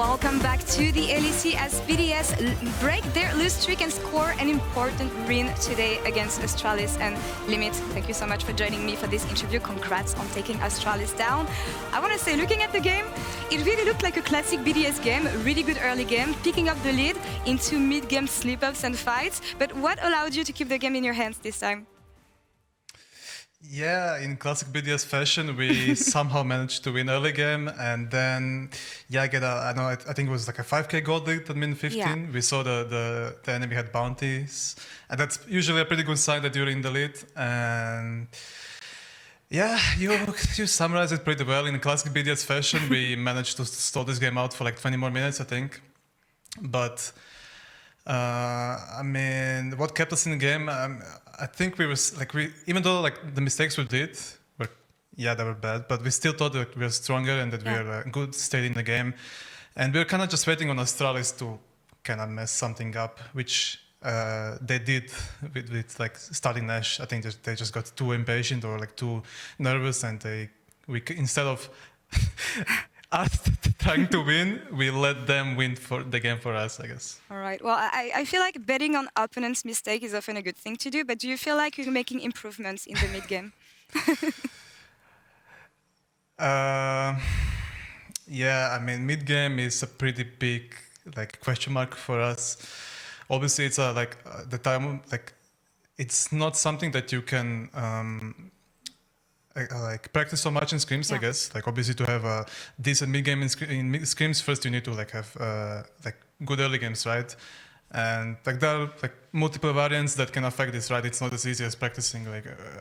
welcome back to the LEC as BDS break their lose streak and score an important win today against Astralis and Limit. Thank you so much for joining me for this interview. Congrats on taking Astralis down. I want to say, looking at the game, it really looked like a classic BDS game, a really good early game, picking up the lead into mid-game slip-ups and fights. But what allowed you to keep the game in your hands this time? Yeah, in classic BDS fashion, we somehow managed to win early game, and then I think it was like a 5k gold lead at min 15. Yeah. We saw the enemy had bounties, and that's usually a pretty good sign that you're in the lead. And yeah, you summarized it pretty well. In classic BDS fashion, we managed to stall this game out for like 20 more minutes, I think. But I mean, what kept us in the game? I think even though like the mistakes we did were, they were bad, but we still thought that we were stronger and that we were good state in the game, and we were kind of just waiting on Astralis to kind of mess something up, which they did with like starting Nash. I think they just got too impatient or like too nervous, and we instead of us trying to win, we let them win for the game for us, I guess. All right. Well, I feel like betting on opponents' mistake is often a good thing to do, but do you feel like you're making improvements in the mid game? Yeah, I mean, mid game is a pretty big like question mark for us. Obviously, it's the time it's not something that you can practice so much in scrims, I guess. Like obviously to have a decent mid game in scrims, first you need to have good early games, right? And there are multiple variants that can affect this, right? It's not as easy as practicing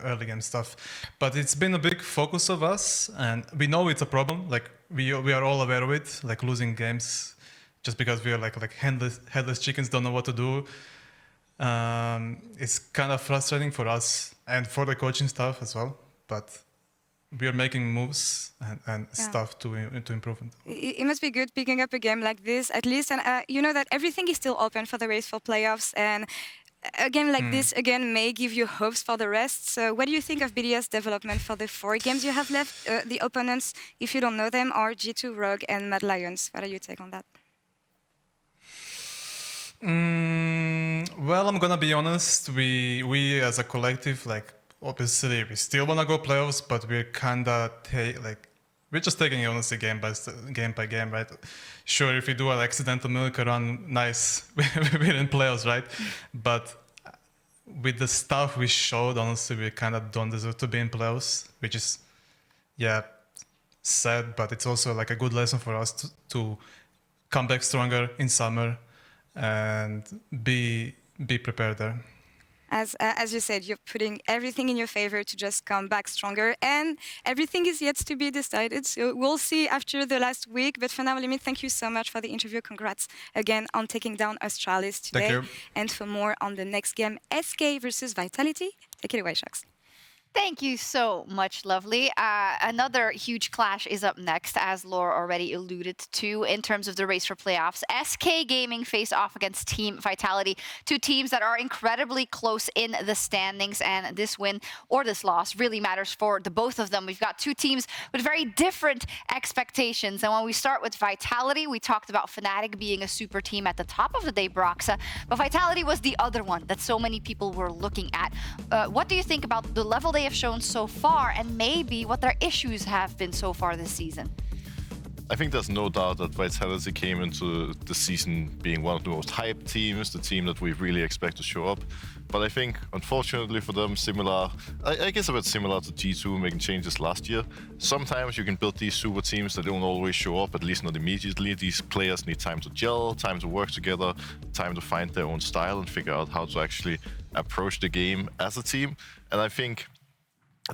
early game stuff, but it's been a big focus of us, and we know it's a problem. Like we are all aware of it, like losing games just because we are like headless chickens, don't know what to do. It's kind of frustrating for us and for the coaching staff as well. But we are making moves and stuff to improve it. It must be good picking up a game like this, at least. And you know that everything is still open for the race for playoffs. And a game like this, again, may give you hopes for the rest. So what do you think of BDS development for the 4 games you have left? The opponents, if you don't know them, are G2, Rogue, and Mad Lions. What are your take on that? Well, I'm going to be honest. We as a collective, obviously, we still want to go playoffs, but we're kind of we're just taking it honestly game by game, right? Sure, if we do an accidental miracle run, nice, we're in playoffs, right? But with the stuff we showed, honestly, we kind of don't deserve to be in playoffs, which is, sad, but it's also like a good lesson for us to come back stronger in summer and be prepared there. As you said, you're putting everything in your favor to just come back stronger, and everything is yet to be decided. So we'll see after the last week. But for now, Limit, thank you so much for the interview. Congrats again on taking down Astralis today. Thank you. And for more on the next game, SK versus Vitality, take it away, Sjokz. Thank you so much, Lovely. Another huge clash is up next, as Laure already alluded to, in terms of the race for playoffs. SK Gaming face off against Team Vitality, 2 teams that are incredibly close in the standings, and this win or this loss really matters for the both of them. We've got 2 teams with very different expectations, and when we start with Vitality, we talked about Fnatic being a super team at the top of the day, Broxah, but Vitality was the other one that so many people were looking at. What do you think about the level they have shown so far, and maybe what their issues have been so far this season? I think there's no doubt that Vitality came into the season being one of the most hyped teams, the team that we really expect to show up. But I think, unfortunately for them, I guess a bit similar to G2 making changes last year. Sometimes you can build these super teams that don't always show up, at least not immediately. These players need time to gel, time to work together, time to find their own style and figure out how to actually approach the game as a team. And I think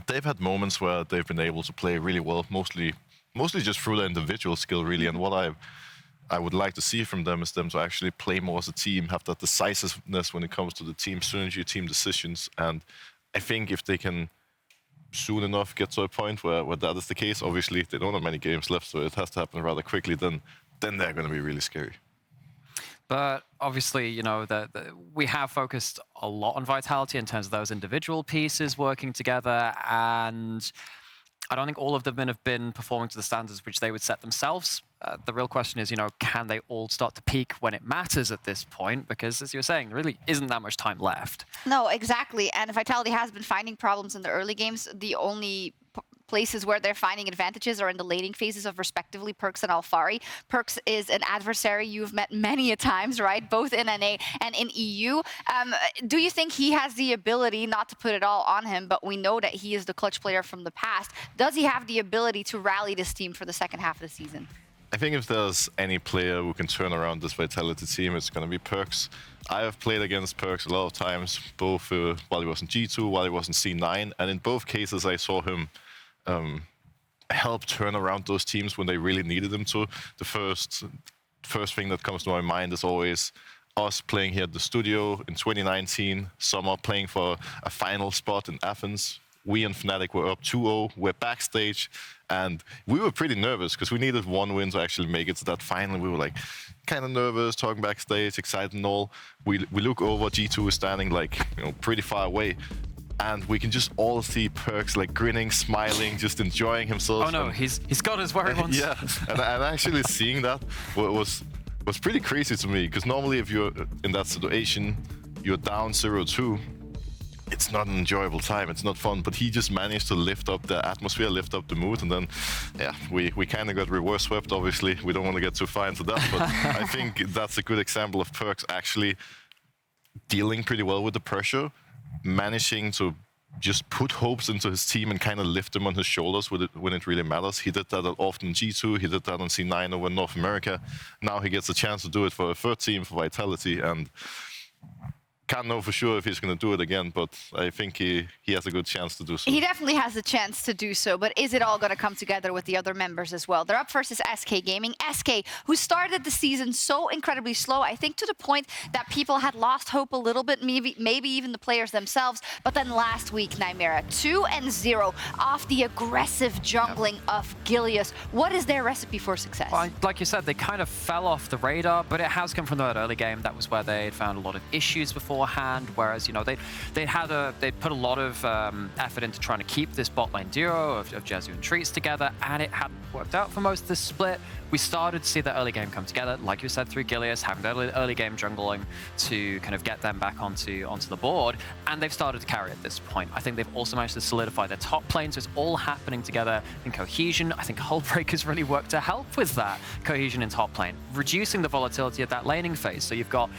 they've had moments where they've been able to play really well, mostly just through their individual skill, really. And what I would like to see from them is them to actually play more as a team, have that decisiveness when it comes to the team synergy, team decisions. And I think if they can soon enough get to a point where that is the case, obviously they don't have many games left, so it has to happen rather quickly, then they're going to be really scary. But obviously, you know, we have focused a lot on Vitality in terms of those individual pieces working together, and I don't think all of them have been performing to the standards which they would set themselves. The real question is, can they all start to peak when it matters at this point? Because, as you were saying, there really isn't that much time left. No, exactly. And Vitality has been finding problems in the early games. The only places where they're finding advantages are in the laning phases of respectively Perkz and Alphari. Perkz is an adversary you've met many a times, right? Both in NA and in EU. Do you think he has the ability, not to put it all on him, but we know that he is the clutch player from the past. Does he have the ability to rally this team for the second half of the season? I think if there's any player who can turn around this Vitality team, it's going to be Perkz. I have played against Perkz a lot of times, both while he was in G2, while he was in C9, and in both cases I saw him help turn around those teams when they really needed him to. The first thing that comes to my mind is always us playing here at the studio in 2019, summer, playing for a final spot in Athens. We and Fnatic were up 2-0, we're backstage, and we were pretty nervous because we needed one win to actually make it to that final. We were like kind of nervous, talking backstage, excited and all. We look over, G2 is standing like, pretty far away. And we can just all see Perkz like grinning, smiling, just enjoying himself. Oh no, he's got us where he wants. Yeah, and actually seeing that was pretty crazy to me, because normally if you're in that situation, you're down 0-2, it's not an enjoyable time, it's not fun, but he just managed to lift up the atmosphere, lift up the mood, and then, yeah, we kind of got reverse swept, obviously. We don't want to get too far into that, but I think that's a good example of Perkz actually dealing pretty well with the pressure, managing to just put hopes into his team and kind of lift them on his shoulders when it really matters. He did that often in G2, he did that on C9 over in North America. Now he gets a chance to do it for a third team, for Vitality, and can't know for sure if he's going to do it again, but I think he has a good chance to do so. He definitely has a chance to do so, but is it all going to come together with the other members as well? They're up first is SK Gaming. SK, who started the season so incredibly slow, I think to the point that people had lost hope a little bit, maybe even the players themselves, but then last week, Nymaera, 2-0 off the aggressive jungling of Gilius. What is their recipe for success? Well, like you said, they kind of fell off the radar, but it has come from that early game. That was where they found a lot of issues beforehand, whereas they'd put a lot of effort into trying to keep this bot lane duo of Jezu and Treatz together, and it hadn't worked out for most of this split. We started to see that early game come together, like you said, through Gilius, having that early game jungling to kind of get them back onto the board, and they've started to carry at this point. I think they've also managed to solidify their top lane, so it's all happening together in cohesion. I think Hullbreaker's really worked to help with that cohesion in top lane, reducing the volatility of that laning phase. So you've got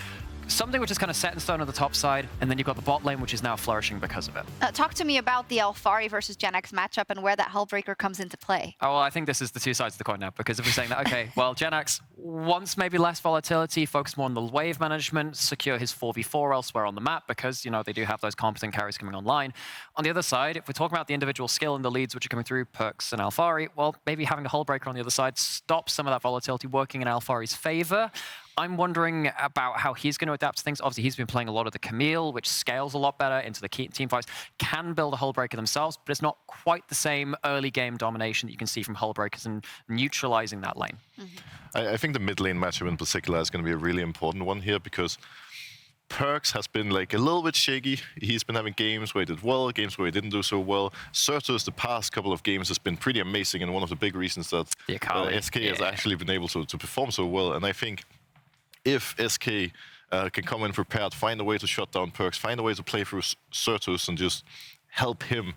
something which is kind of set in stone on the top side, and then you've got the bot lane, which is now flourishing because of it. Talk to me about the Alphari versus Jenax matchup and where that Hullbreaker comes into play. Oh, well, I think this is the two sides of the coin now, because if we're saying that, okay, well, Jenax wants maybe less volatility, focus more on the wave management, secure his 4v4 elsewhere on the map, because, they do have those competent carries coming online. On the other side, if we're talking about the individual skill and the leads which are coming through, Perkz and Alphari, well, maybe having a Hullbreaker on the other side stops some of that volatility working in Alphari's favor. I'm wondering about how he's going to adapt to things. Obviously, he's been playing a lot of the Camille, which scales a lot better into the team fights, can build a Hullbreaker themselves, but it's not quite the same early game domination that you can see from Hullbreakers and neutralizing that lane. I think the mid lane matchup in particular is going to be a really important one here, because Perkz has been like a little bit shaky. He's been having games where he did well, games where he didn't do so well. Sertuss, the past couple of games, has been pretty amazing, and one of the big reasons that SK has actually been able to perform so well. And I think if SK can come in prepared, find a way to shut down Perkz, find a way to play through Sertuss and just help him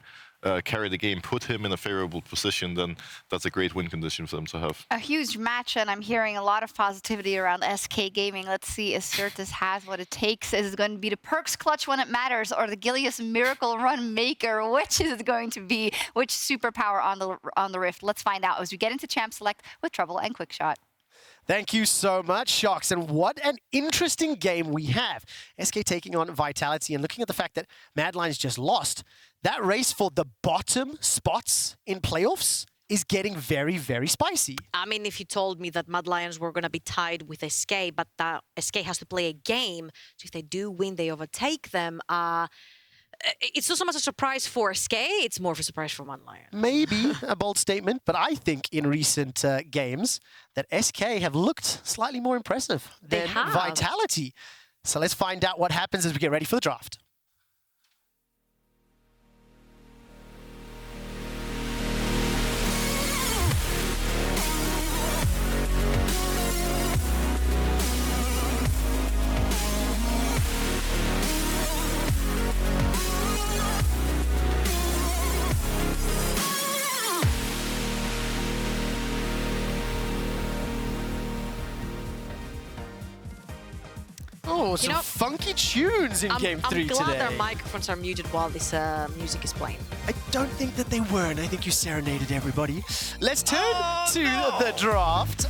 carry the game, put him in a favorable position, then that's a great win condition for them to have. A huge match, and I'm hearing a lot of positivity around SK Gaming. Let's see if Sertuss has what it takes. Is it going to be the Perkz clutch when it matters, or the Gilius miracle run maker? Which is it going to be? Which superpower on the Rift? Let's find out as we get into Champ Select with Trouble and Quickshot. Thank you so much, Sjokz. And what an interesting game we have. SK taking on Vitality, and looking at the fact that Mad Lions just lost, that race for the bottom spots in playoffs is getting very, very spicy. I mean, if you told me that Mad Lions were going to be tied with SK, but that SK has to play a game, so if they do win, they overtake them, it's not so much a surprise for SK, it's more of a surprise for Mad Lions. Maybe a bold statement, but I think in recent games that SK have looked slightly more impressive than Vitality. So let's find out what happens as we get ready for the draft. Oh, some funky tunes in Game 3 today. I'm glad our microphones are muted while this music is playing. I don't think that they were, and I think you serenaded everybody. Let's turn to the draft.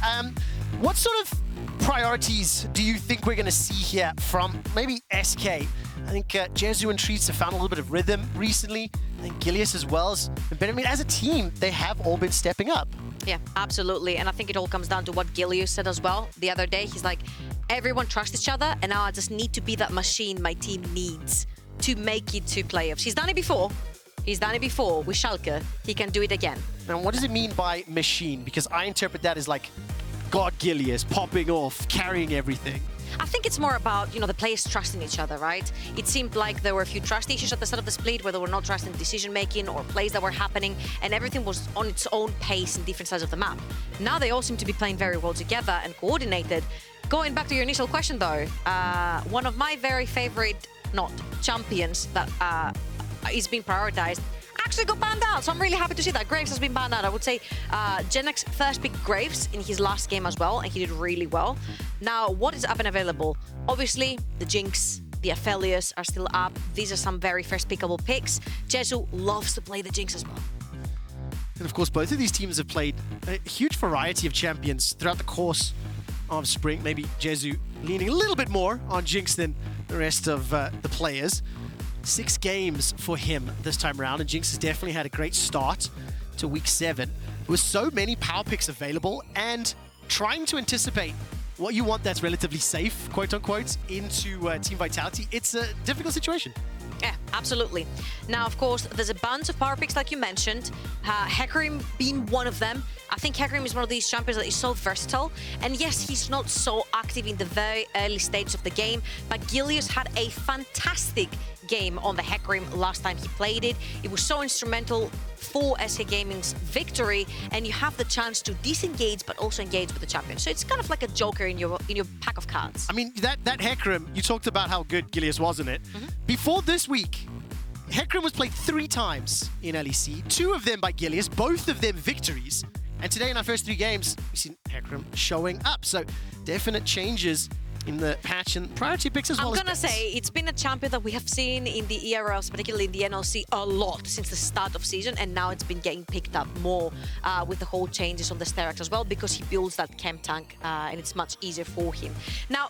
What sort of priorities do you think we're going to see here from maybe SK? I think Jezu and Treatz have found a little bit of rhythm recently. I think Gilius as well has been, I mean, as a team, they have all been stepping up. Yeah, absolutely. And I think it all comes down to what Gilius said as well the other day. He's like, everyone trusts each other, and now I just need to be that machine my team needs to make it to playoffs. He's done it before. He's done it before with Schalke. He can do it again. Now, what does it mean by machine? Because I interpret that as like God Gilius popping off, carrying everything. I think it's more about, you know, the players trusting each other, right? It seemed like there were a few trust issues at the start of the split where they were not trusting decision-making or plays that were happening, and everything was on its own pace in different sides of the map. Now they all seem to be playing very well together and coordinated. Going back to your initial question, though, one of my very favorite, champions that is being prioritized actually got banned out, so I'm really happy to see that. Graves has been banned out. I would say Jenax first picked Graves in his last game as well, and he did really well. Now, what is up and available? Obviously, the Jinx, the Aphelios are still up. These are some very first pickable picks. Jezu loves to play the Jinx as well. And of course, both of these teams have played a huge variety of champions throughout the course of Spring. Maybe Jezu leaning a little bit more on Jinx than the rest of the players. 6 games for him this time around, and Jinx has definitely had a great start to week 7. With so many power picks available and trying to anticipate what you want that's relatively safe, quote unquote, into Team Vitality, it's a difficult situation. Yeah, absolutely. Now, of course, there's a bunch of power picks like you mentioned, Hecarim being one of them. I think Hecarim is one of these champions that is so versatile. And yes, he's not so active in the very early stage of the game, but Gilius had a fantastic game on the Hecarim last time he played it. It was so instrumental for SK Gaming's victory, and you have the chance to disengage but also engage with the champion. So it's kind of like a joker in your pack of cards. I mean, that Hecarim, you talked about how good Gilius was in it. Before this week, Hecarim was played 3 times in LEC, 2 of them by Gilius, both of them victories. And today in our first 3 games, we've seen Hecarim showing up. So definite changes in the patch and priority picks as well. I'm gonna say it's been a champion that we have seen in the ERLs, particularly in the NLC, a lot since the start of season, and now it's been getting picked up more with the whole changes on the Sterak's as well, because he builds that chem tank and it's much easier for him. Now,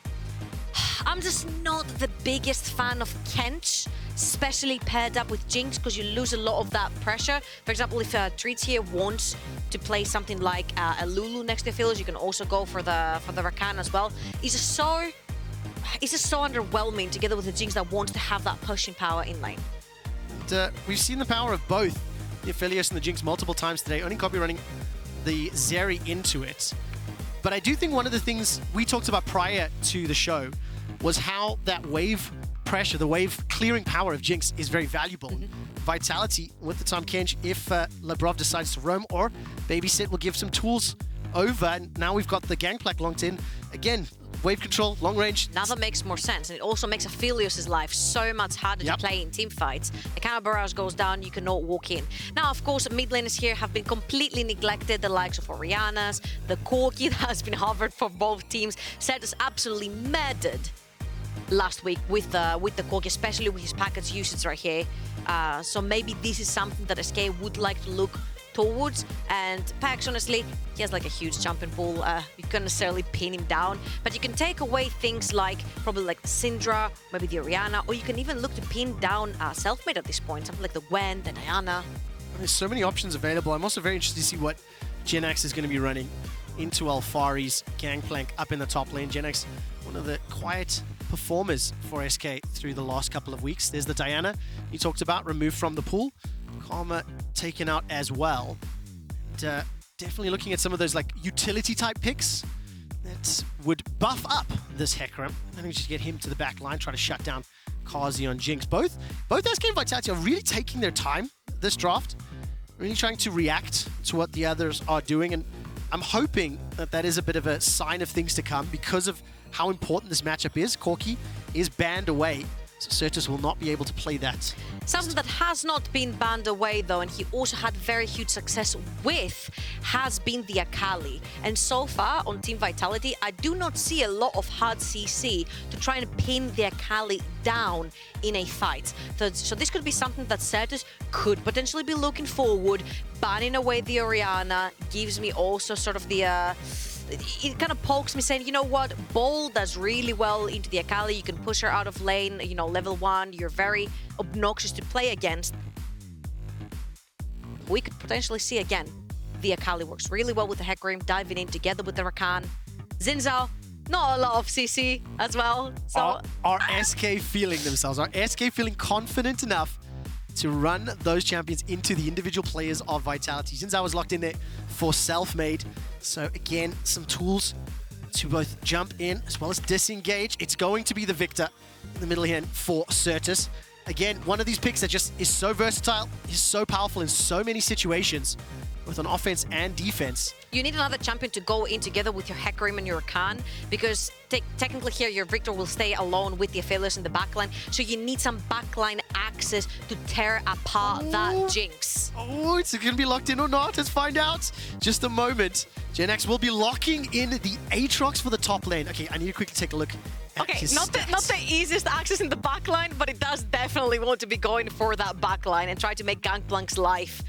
I'm just not the biggest fan of Kench, especially paired up with Jinx, because you lose a lot of that pressure. For example, if Treatz here wants to play something like a Lulu next to Aphelios, you can also go for the Rakan as well. It's just so underwhelming together with the Jinx that wants to have that pushing power in lane. And, we've seen the power of both the Aphelios and the Jinx multiple times today. Only copy running the Zeri into it. But I do think one of the things we talked about prior to the show was how that wave pressure, the wave clearing power of Jinx is very valuable. Vitality with the Tahm Kench, if Labrov decides to roam or babysit, will give some tools over. And now we've got the Gangplank locked in. Again, wave control, long range. Now that makes more sense, and it also makes Aphelios' life so much harder to play in team fights. The counter barrage goes down, you cannot walk in. Now, of course, mid laners here have been completely neglected, the likes of Oriana's, the Corki that has been hovered for both teams. Sertuss absolutely murdered last week with the Corki, especially with his package usage right here. So maybe this is something that SK would like to look towards. And Perkz, honestly, he has like a huge jumping pool. You can't necessarily pin him down, but you can take away things like probably like Syndra, maybe the Oriana, or you can even look to pin down Selfmade at this point, something like the Gwen, the Diana. There's so many options available. I'm also very interested to see what Jenax is going to be running into Alphari's Gangplank up in the top lane. Jenax, one of the quiet performers for SK through the last couple of weeks. There's the Diana you talked about, removed from the pool. Karma taken out as well. And, definitely looking at some of those like utility type picks that would buff up this Hecarim. I think just get him to the back line, try to shut down Carzzy on Jinx. Both SK and Vitality are really taking their time this draft, really trying to react to what the others are doing. And I'm hoping that that is a bit of a sign of things to come because of how important this matchup is. Corki is banned away. So Sertuss will not be able to play that. Something that has not been banned away though, and he also had very huge success with, has been the Akali. And so far on Team Vitality, I do not see a lot of hard CC to try and pin the Akali down in a fight. So this could be something that Sertuss could potentially be looking forward. Banning away the Orianna gives me also sort of the... it kind of pokes me saying, you know what, Ball does really well into the Akali. You can push her out of lane, you know, level 1. You're very obnoxious to play against. We could potentially see again, the Akali works really well with the Hecarim, diving in together with the Rakan. Zhao, not a lot of CC as well. So are SK feeling themselves? Are SK feeling confident enough to run those champions into the individual players of Vitality? Zhao was locked in there for Selfmade. So again, some tools to both jump in as well as disengage. It's going to be the Viktor in the middle here for Sertuss. Again, one of these picks that just is so versatile, is so powerful in so many situations, both on offense and defense. You need another champion to go in together with your Hecarim and your Rakan, because technically here your Viktor will stay alone with the Aphelios in the backline, so you need some backline access to tear apart that Jinx. Oh, it's going to be locked in or not? Let's find out. Just a moment. Jenax will be locking in the Aatrox for the top lane. Okay, I need to quickly take a look at his not the easiest access in the backline, but it does definitely want to be going for that backline and try to make Gangplank's life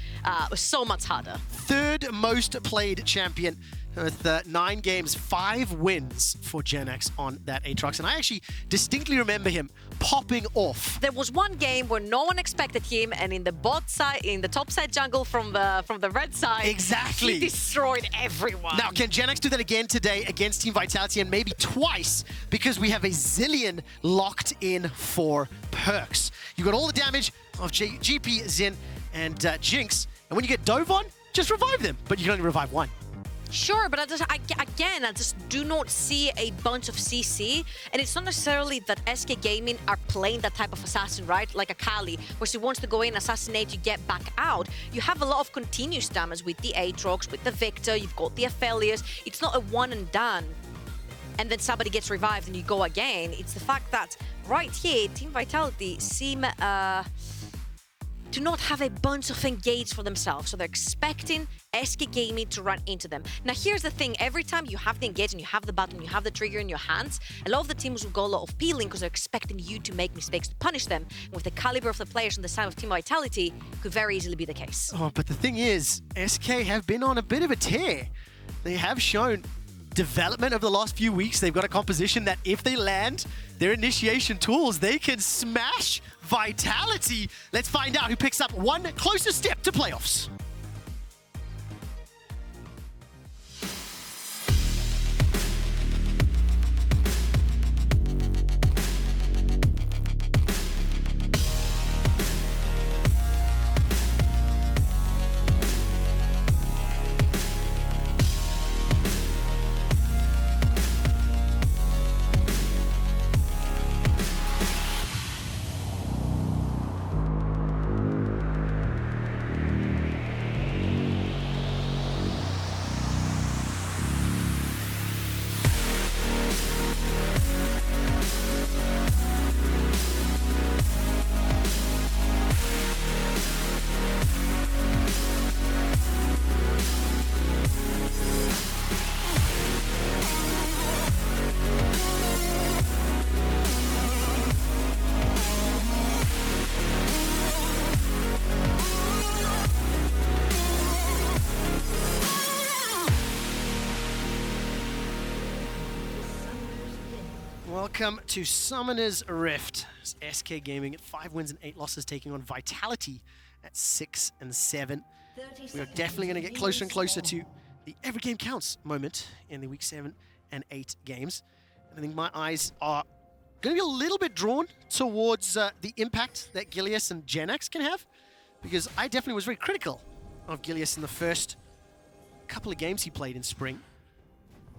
so much harder. Third most played champion with 9 games, 5 wins for Jenax on that Aatrox. And I actually distinctly remember him popping off. There was one game where no one expected him, and in the bot side, in the top side jungle from the red side, exactly, he destroyed everyone. Now, can Jenax do that again today against Team Vitality, and maybe twice, because we have a Zilean locked in for Perkz. You got all the damage of GP, Xin, and Jinx, and when you get dove on, just revive them, but you can only revive one. Sure, but I just do not see a bunch of CC, and it's not necessarily that SK Gaming are playing that type of assassin, right? Like Akali, where she wants to go in, assassinate, you get back out. You have a lot of continuous damage with the Aatrox, with the Viktor, you've got the Aphelios. It's not a one and done, and then somebody gets revived and you go again. It's the fact that right here, Team Vitality seem to not have a bunch of engage for themselves. So they're expecting SK Gaming to run into them. Now here's the thing, every time you have the engage and you have the button, you have the trigger in your hands, a lot of the teams will go a lot of peeling because they're expecting you to make mistakes to punish them. And with the caliber of the players on the side of Team Vitality, could very easily be the case. Oh, but the thing is, SK have been on a bit of a tear. They have shown development over the last few weeks. They've got a composition that if they land their initiation tools, they can smash Vitality. Let's find out who picks up one closer step to playoffs. Welcome to Summoner's Rift. It's SK Gaming at 5 wins and 8 losses, taking on Vitality at 6 and 7. We are definitely going to get closer and closer to the every game counts moment in the week 7 and 8 games. And I think my eyes are going to be a little bit drawn towards the impact that Gilius and Jenax can have, because I definitely was very critical of Gilius in the first couple of games he played in Spring.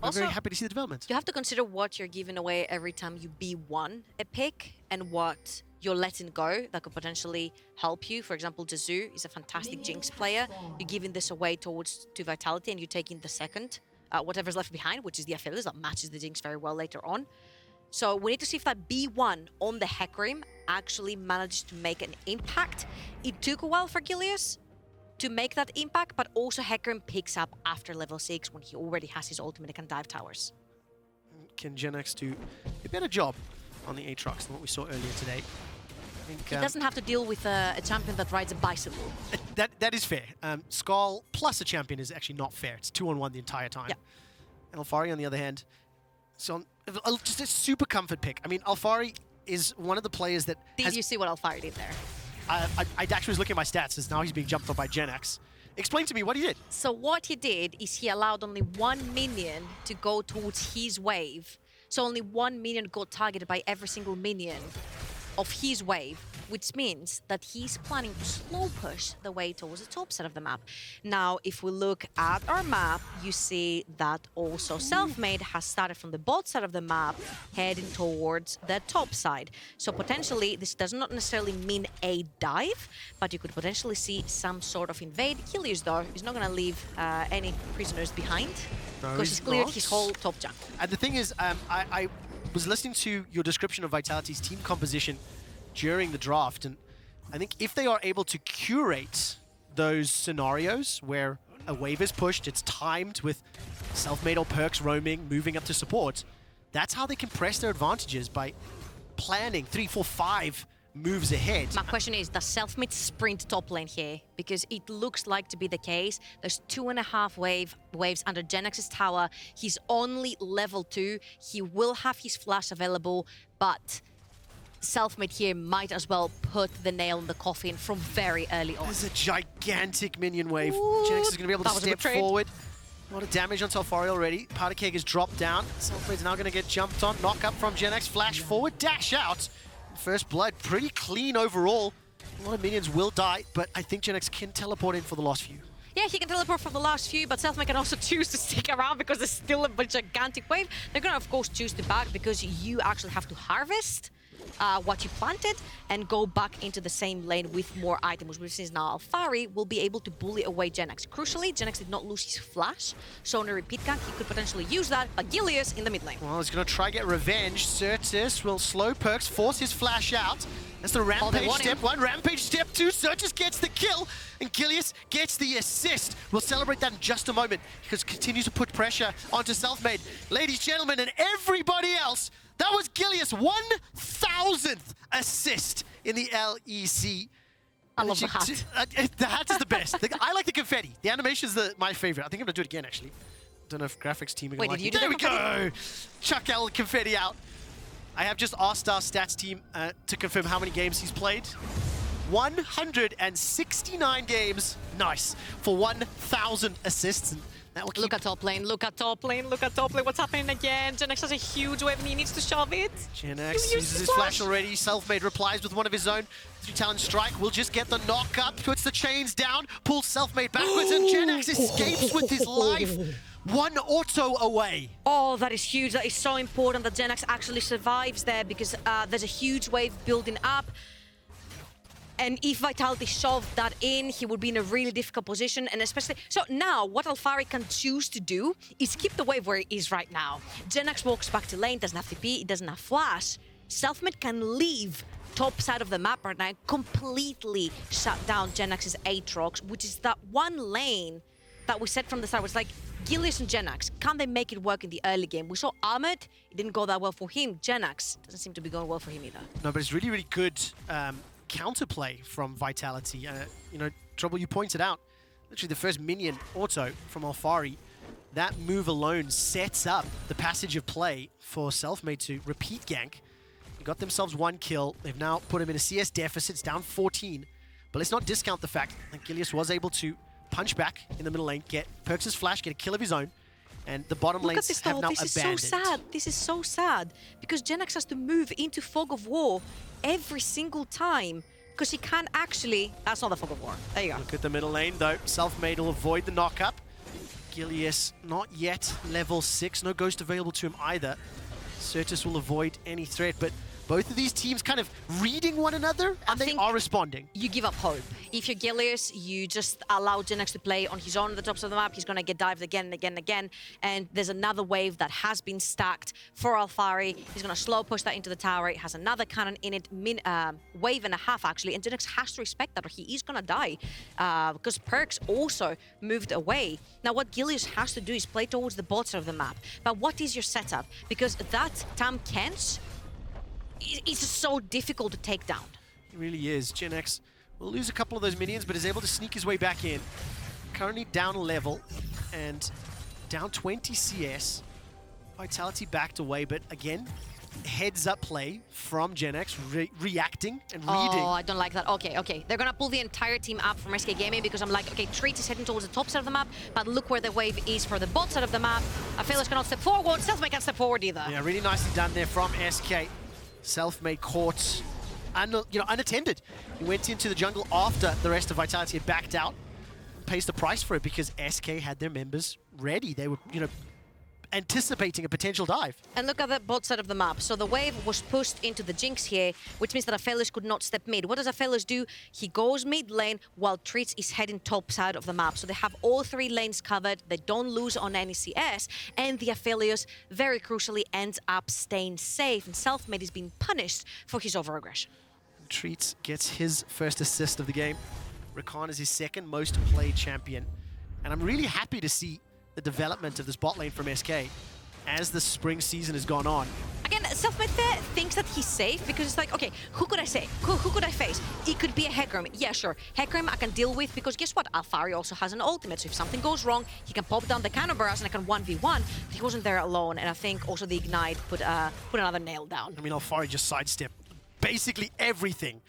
I'm very happy to see the development. You have to consider what you're giving away every time you B1 a pick and what you're letting go that could potentially help you. For example, Jezu is a fantastic Jinx player. You're giving this away towards to Vitality and you're taking the second, whatever's left behind, which is the Aphelios that matches the Jinx very well later on. So we need to see if that B1 on the Hecarim actually managed to make an impact. It took a while for Gilius to make that impact, but also Hecarim picks up after level 6 when he already has his ultimate and can dive towers. Can Jenax do a better job on the Aatrox than what we saw earlier today? I think, He doesn't have to deal with a champion that rides a bicycle. That is fair. Skull plus a champion is actually not fair. It's 2-on-1 the entire time. Yeah. And Alphari, on the other hand, so just a super comfort pick. I mean, Alphari is one of the players that Did you see what Alphari did there? I actually was looking at my stats as now he's being jumped on by Jenax. Explain to me what he did. So what he did is he allowed only 1 minion to go towards his wave. So only 1 minion got targeted by every single minion of his wave, which means that he's planning to slow push the way towards the top side of the map. Now, if we look at our map, you see that also Selfmade has started from the bot side of the map, heading towards the top side. So potentially, this does not necessarily mean a dive, but you could potentially see some sort of invade. Gilius, though, is not going to leave any prisoners behind, because he's cleared his whole top junk. And the thing is, I was listening to your description of Vitality's team composition during the draft, and I think if they are able to curate those scenarios where a wave is pushed, it's timed with Selfmade or Perkz roaming, moving up to support, that's how they can press their advantages, by planning 3, 4, 5 moves ahead. My question is, does Selfmade sprint top lane here? Because it looks like to be the case. There's 2.5 waves under Jenax's tower. He's only level 2. He will have his flash available, but Selfmade here might as well put the nail in the coffin from very early on. There's a gigantic minion wave. Ooh, Jenax is going to be able to that was a step good trade. forward. A lot of damage on Alphari already. Powder Keg is dropped down. Selfmade's now going to get jumped on. Knock up from Jenax. Flash forward. Dash out. First blood. Pretty clean overall. A lot of minions will die, but I think Jenax can teleport in for the last few. Yeah, he can teleport for the last few, but Selfmade can also choose to stick around because there's still a gigantic wave. They're going to, of course, choose to back because you actually have to harvest what you planted and go back into the same lane with more items, which means now Alphari will be able to bully away Jenax. Crucially, Jenax did not lose his flash, so on a repeat gank, he could potentially use that, but Gilius in the mid lane. Well, he's going to try get revenge. Sertuss will slow Perkz, force his flash out. That's the Rampage step 1, Rampage step 2. Sertuss gets the kill, and Gilius gets the assist. We'll celebrate that in just a moment, because continues to put pressure onto Selfmade. Ladies, gentlemen, and everybody else, that was Gilius' 1,000th assist in the LEC. I love the hat. The hat is the best. I like the confetti. The animation is my favorite. I think I'm going to do it again, actually. Don't know if graphics team are going to like did you it. do There we the confetti? go! Chuck L confetti out. I have just asked our stats team to confirm how many games he's played. 169 games. Nice. For 1,000 assists. And that will keep... Look at top lane, look at top lane, look at top lane. What's happening again? Jenax has a huge wave and he needs to shove it. Jenax uses his flash already. Selfmade replies with one of his own. 3-talent strike will just get the knock up. Puts the chains down. Pulls Selfmade backwards and Jenax escapes with his life. 1 auto away. Oh, that is huge. That is so important that Jenax actually survives there because there's a huge wave building up. And if Vitality shoved that in, he would be in a really difficult position. And especially, so now what Alphari can choose to do is keep the wave where it is right now. Jenax walks back to lane, doesn't have TP, it doesn't have flash. Selfmade can leave top side of the map right now, completely shut down Jenax's Aatrox, which is that one lane that we said from the start was like, Gilius and Jenax, can they make it work in the early game? We saw Ahmed, it didn't go that well for him. Jenax doesn't seem to be going well for him either. No, but it's really, really good counterplay from Vitality. You know, Trouble, you pointed out, literally the first minion auto from Alphari. That move alone sets up the passage of play for Selfmade to repeat gank. They got themselves 1 kill. They've now put him in a CS deficit. It's down 14. But let's not discount the fact that Gilius was able to punch back in the middle lane, get Perkz' flash, get a kill of his own, and the bottom lanes have now abandoned. This is so sad. This is so sad because Jenax has to move into Fog of War every single time because he can't actually... That's not the Fog of War. There you go. Look at the middle lane, though. Selfmade will avoid the knock-up. Gilius not yet level 6. No ghost available to him either. Sertuss will avoid any threat, but both of these teams kind of reading one another, and they are responding. You give up hope. If you're Gilius, you just allow Jenax to play on his own at the tops of the map. He's going to get dived again and again and again. And there's another wave that has been stacked for Alphari. He's going to slow push that into the tower. It has another cannon in it, wave and a half actually. And Jenax has to respect that or he is going to die. Because Perkz also moved away. Now what Gilius has to do is play towards the bot side of the map. But what is your setup? Because that Tahm Kench is so difficult to take down. It really is. Jenax will lose a couple of those minions, but is able to sneak his way back in. Currently down a level and down 20 CS. Vitality backed away, but again, heads up play from Jenax, reacting and reading. Oh, I don't like that. Okay. They're gonna pull the entire team up from SK Gaming because I'm like, okay, Treatz is heading towards the top side of the map, but look where the wave is for the bot side of the map. Aphelios cannot step forward, Selfmade can't step forward either. Yeah, really nicely done there from SK. Selfmade caught, unattended. He went into the jungle after the rest of Vitality had backed out. Pays the price for it because SK had their members ready. They were, anticipating a potential dive. And look at the bot side of the map. So the wave was pushed into the Jinx here, which means that Aphelios could not step mid. What does Aphelios do? He goes mid lane while Treatz is heading top side of the map. So they have all three lanes covered. They don't lose on any CS. And the Aphelios, very crucially, ends up staying safe. And Selfmade is being punished for his over-aggression. Treatz gets his first assist of the game. Rakan is his second most played champion. And I'm really happy to see the development of this bot lane from SK as the spring season has gone on. Again, Selfmade thinks that he's safe because it's like, okay, who could I say? Who could I face? It could be a Hecarim. Yeah, sure. Hecarim I can deal with because guess what? Alphari also has an ultimate, so if something goes wrong, he can pop down the cannon barrage and I can 1v1. But he wasn't there alone, and I think also the Ignite put another nail down. I mean, Alphari just sidestepped basically everything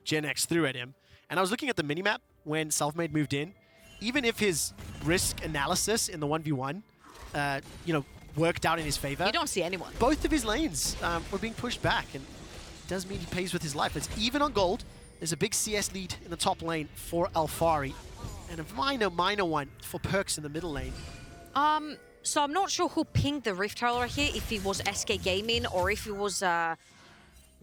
Jenax threw at him. And I was looking at the minimap when Selfmade moved in. Even if his risk analysis in the 1v1, worked out in his favor. You don't see anyone. Both of his lanes were being pushed back, and it does mean he pays with his life. It's even on gold. There's a big CS lead in the top lane for Alphari, and a minor one for Perkz in the middle lane. So I'm not sure who pinged the Rift Herald here, if it was SK Gaming or if it was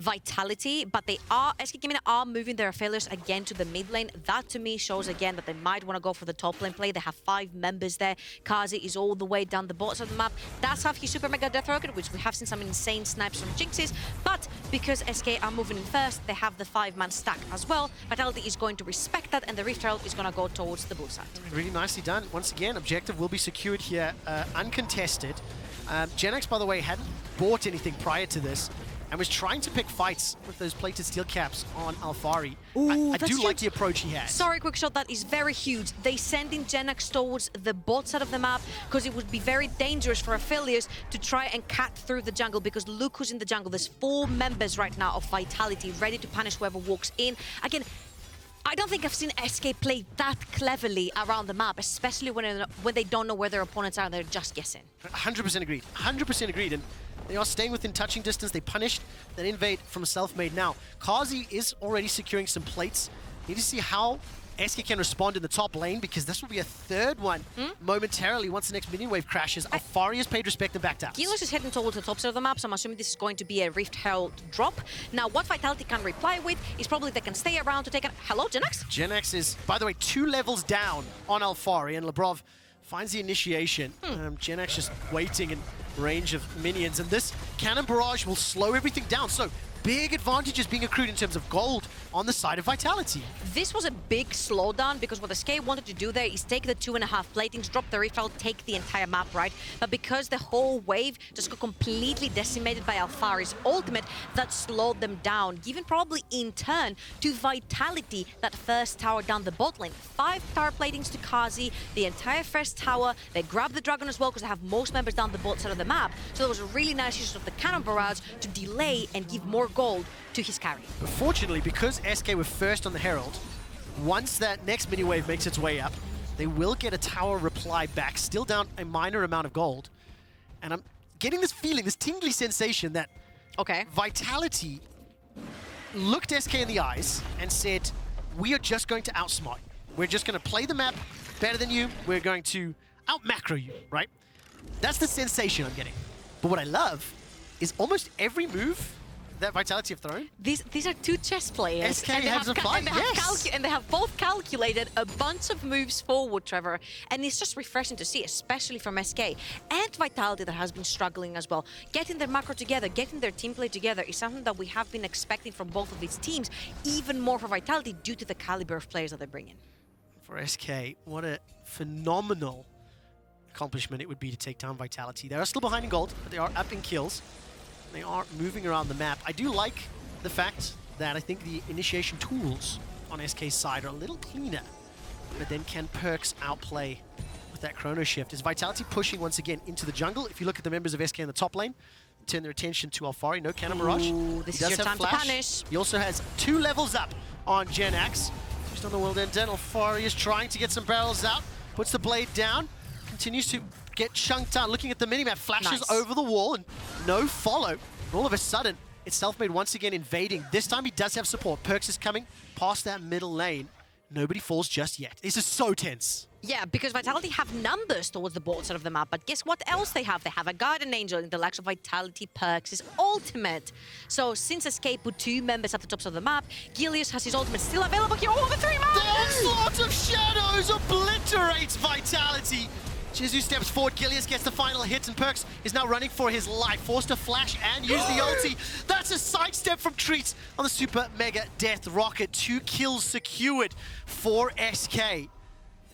Vitality, but SK Gaming are moving their Aphelios again to the mid lane. That to me shows again that they might want to go for the top lane play. They have 5 members there. Carzzy is all the way down the bottom of the map. Does have his super mega death rocket, which we have seen some insane snipes from Jinxes, but because SK are moving in first, they have the 5-man stack as well. Vitality is going to respect that, and the Rift Herald is going to go towards the blue side. Really nicely done. Once again, objective will be secured here, uncontested. Jenax, by the way, hadn't bought anything prior to this, and was trying to pick fights with those plated steel caps on Alphari. Ooh, I do like the approach he has. Sorry, Quickshot, that is very huge. They sending Jenax towards the bot side of the map because it would be very dangerous for Aphelios to try and cut through the jungle because look who's in the jungle. There's 4 members right now of Vitality ready to punish whoever walks in. Again, I don't think I've seen SK play that cleverly around the map, especially when they don't know where their opponents are and they're just guessing. 100% agreed. 100% agreed. And they are staying within touching distance. They punished that invade from Selfmade. Now, Carzzy is already securing some plates. Need to see how SK can respond in the top lane because this will be a third one momentarily once the next minion wave crashes. Alphari has paid respect and backed out. Gilius is heading towards the top side of the map, so I'm assuming this is going to be a Rift Herald drop. Now, what Vitality can reply with is probably they can stay around to take it. Hello, Jenax? Jenax is, by the way, 2 levels down on Alphari, and Labrov finds the initiation. Jenax just waiting in range of minions, and this cannon barrage will slow everything down. So big advantages being accrued in terms of gold on the side of Vitality. This was a big slowdown because what SK wanted to do there is take the 2.5 platings, drop the Rift Herald, take the entire map, right? But because the whole wave just got completely decimated by Alphari's ultimate, that slowed them down, giving probably in turn to Vitality that first tower down the bot lane. 5 tower platings to Carzzy, the entire first tower. They grabbed the dragon as well because they have most members down the bot side of the map. So there was a really nice use of the cannon barrage to delay and give more gold to his carry. But fortunately, because SK were first on the Herald, once that next mini wave makes its way up, they will get a tower reply back, still down a minor amount of gold. And I'm getting this feeling, this tingly sensation that Vitality looked SK in the eyes and said, we are just going to outsmart. We're just going to play the map better than you. We're going to out-macro you, right? That's the sensation I'm getting. But what I love is almost every move that Vitality have thrown? These are two chess players. SK has applied, yes. And they have both calculated a bunch of moves forward, Trevor. And it's just refreshing to see, especially from SK. And Vitality that has been struggling as well. Getting their macro together, getting their team play together is something that we have been expecting from both of these teams, even more for Vitality due to the caliber of players that they bring in. For SK, what a phenomenal accomplishment it would be to take down Vitality. They are still behind in gold, but they are up in kills. They are moving around the map. I do like the fact that I think the initiation tools on SK's side are a little cleaner, but then can Perkz outplay with that chrono shift? Is Vitality pushing once again into the jungle? If you look at the members of SK in the top lane, turn their attention to Alphari. No Cannon Barrage. This is your time to punish. He also has 2 levels up on Jenax. Just on the world end, Alphari is trying to get some barrels out. Puts the blade down. Continues to get chunked down. Looking at the minimap, flashes over the wall and no follow. And all of a sudden, it's Selfmade once again invading. This time he does have support. Perkz is coming past that middle lane. Nobody falls just yet. This is so tense. Yeah, because Vitality have numbers towards the bottom side of the map, but guess what else they have? They have a Guardian Angel in the likes of Vitality. Perkz is ultimate. So since SK put 2 members at the tops of the map, Gilius has his ultimate still available here. Oh, the 3 man! The onslaught of shadows obliterates Vitality. Jezu steps forward, Gilius gets the final hit, and Perkz is now running for his life. Forced to flash and use the ulti. That's a sidestep from Treatz on the Super Mega Death Rocket. 2 kills secured for SK.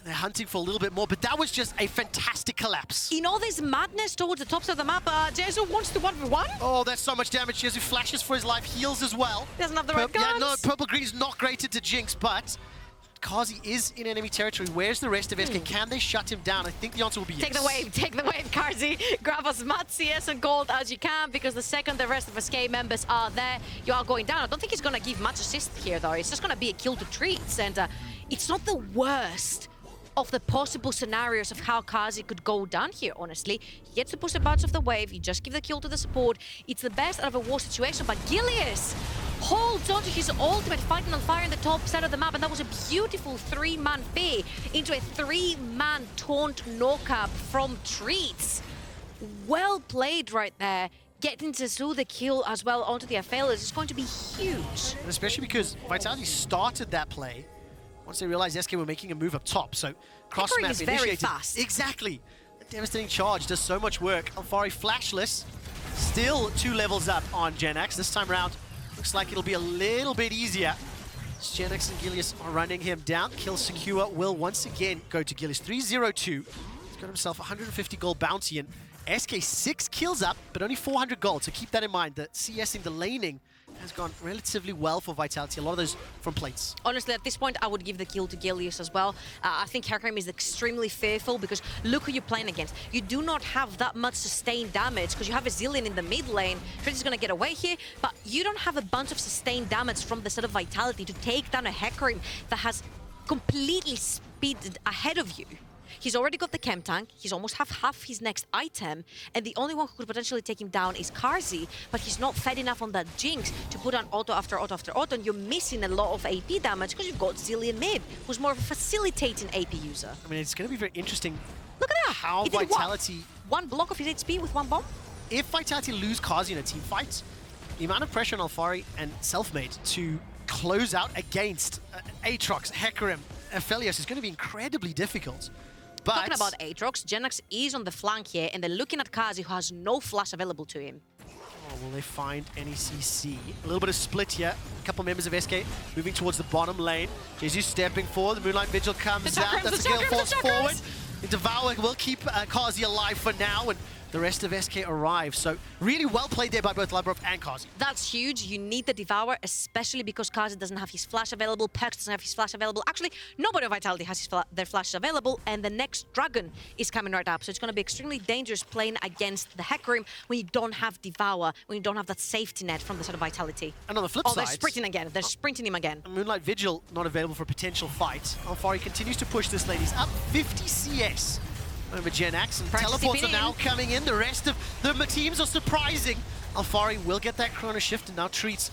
They're hunting for a little bit more, but that was just a fantastic collapse. In all this madness towards the tops of the map, Jezu wants to 1v1. Oh, that's so much damage. Jezu flashes for his life, heals as well. Doesn't have the right guns. Yeah, no, Purple Green is not great into Jinx, but Carzzy is in enemy territory. Where's the rest of SK? Can they shut him down? I think the answer will be yes. Take the wave, Carzzy. Grab as much CS and gold as you can, because the second the rest of SK members are there, you are going down. I don't think he's going to give much assist here, though. It's just going to be a kill to Treatz, and it's not the worst of the possible scenarios of how Carzzy could go down here, honestly. He gets to push a bunch of the wave, you just give the kill to the support. It's the best out of a war situation, but Gilius holds onto his ultimate, fighting on fire in the top side of the map, and that was a beautiful 3-man fear into a 3-man taunt knockup from Treatz. Well played right there. Getting Jezu the kill as well onto the Aphelios is going to be huge. And especially because Vitality started that play once they realized SK were making a move up top, so cross-map is initiated. very fast. Exactly. The devastating charge does so much work. Alphari flashless, still 2 levels up on Jenax. This time around, looks like it'll be a little bit easier. Jenax and Gilius are running him down. Kill secure will once again go to Gilius. 302. He's got himself 150 gold bounty, and SK 6 kills up, but only 400 gold. So keep that in mind. The CS in the laning has gone relatively well for Vitality. A lot of those from plates. Honestly, at this point, I would give the kill to Gilius as well. I think Hecarim is extremely fearful because look who you're playing against. You do not have that much sustained damage because you have a Zilean in the mid lane. Treatz is going to get away here, but you don't have a bunch of sustained damage from the set of Vitality to take down a Hecarim that has completely speeded ahead of you. He's already got the chem tank, he's almost half his next item, and the only one who could potentially take him down is Carzzy, but he's not fed enough on that Jinx to put on auto after auto after auto, and you're missing a lot of AP damage because you've got Zilean mid, who's more of a facilitating AP user. I mean, it's going to be very interesting. Look at that! How Vitality... One block of his HP with 1 bomb? If Vitality lose Carzzy in a team fight, the amount of pressure on Alphari and Selfmade to close out against Aatrox, Hecarim, Aphelios is going to be incredibly difficult. But talking about Aatrox, Jenax is on the flank here, and they're looking at Carzzy, who has no flash available to him. Oh, will they find any CC? A little bit of split here. A couple members of SK moving towards the bottom lane. Jezu stepping forward. The Moonlight Vigil comes out. That's a gale force forward. The Devour will keep Carzzy alive for now, and the rest of SK arrive. So really well played there by both Labrov and Carzzy. That's huge. You need the Devour, especially because Carzzy doesn't have his flash available. Perkz doesn't have his flash available. Actually, nobody of Vitality has their flashes available, and the next Dragon is coming right up. So it's going to be extremely dangerous playing against the Hecarim when you don't have Devour, when you don't have that safety net from the side of Vitality. And on the flip side... they're sprinting again. They're sprinting him again. Moonlight Vigil not available for a potential fight. Alphari continues to push this lane. He's up 50 CS. Over Jenax, and teleports are now coming in. The rest of the teams are surprising. Alphari will get that chrono shift, and now Treatz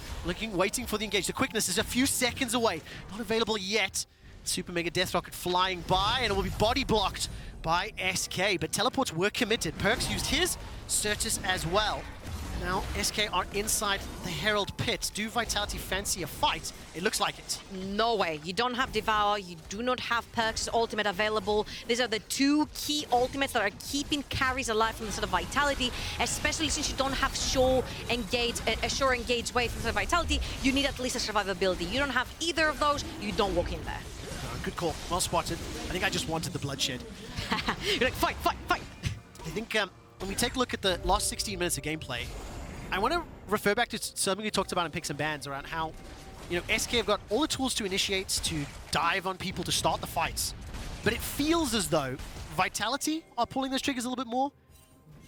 waiting for the engage. The quickness is a few seconds away. Not available yet. Super Mega Death Rocket flying by, and it will be body blocked by SK. But teleports were committed. Perkz used his, Sertuss as well. Now, SK are inside the Herald pit. Do Vitality fancy a fight? It looks like it. No way. You don't have Devour, you do not have Perkz' ultimate available. These are the two key ultimates that are keeping carries alive from the side of Vitality, especially since you don't have sure engage wave from the Vitality. You need at least a survivability. You don't have either of those, you don't walk in there. Good call. Well spotted. I think I just wanted the bloodshed. You're like, fight, fight, fight. I think when we take a look at the last 16 minutes of gameplay, I want to refer back to something we talked about in Picks and Bans around how, SK have got all the tools to initiate, to dive on people, to start the fights. But it feels as though Vitality are pulling those triggers a little bit more,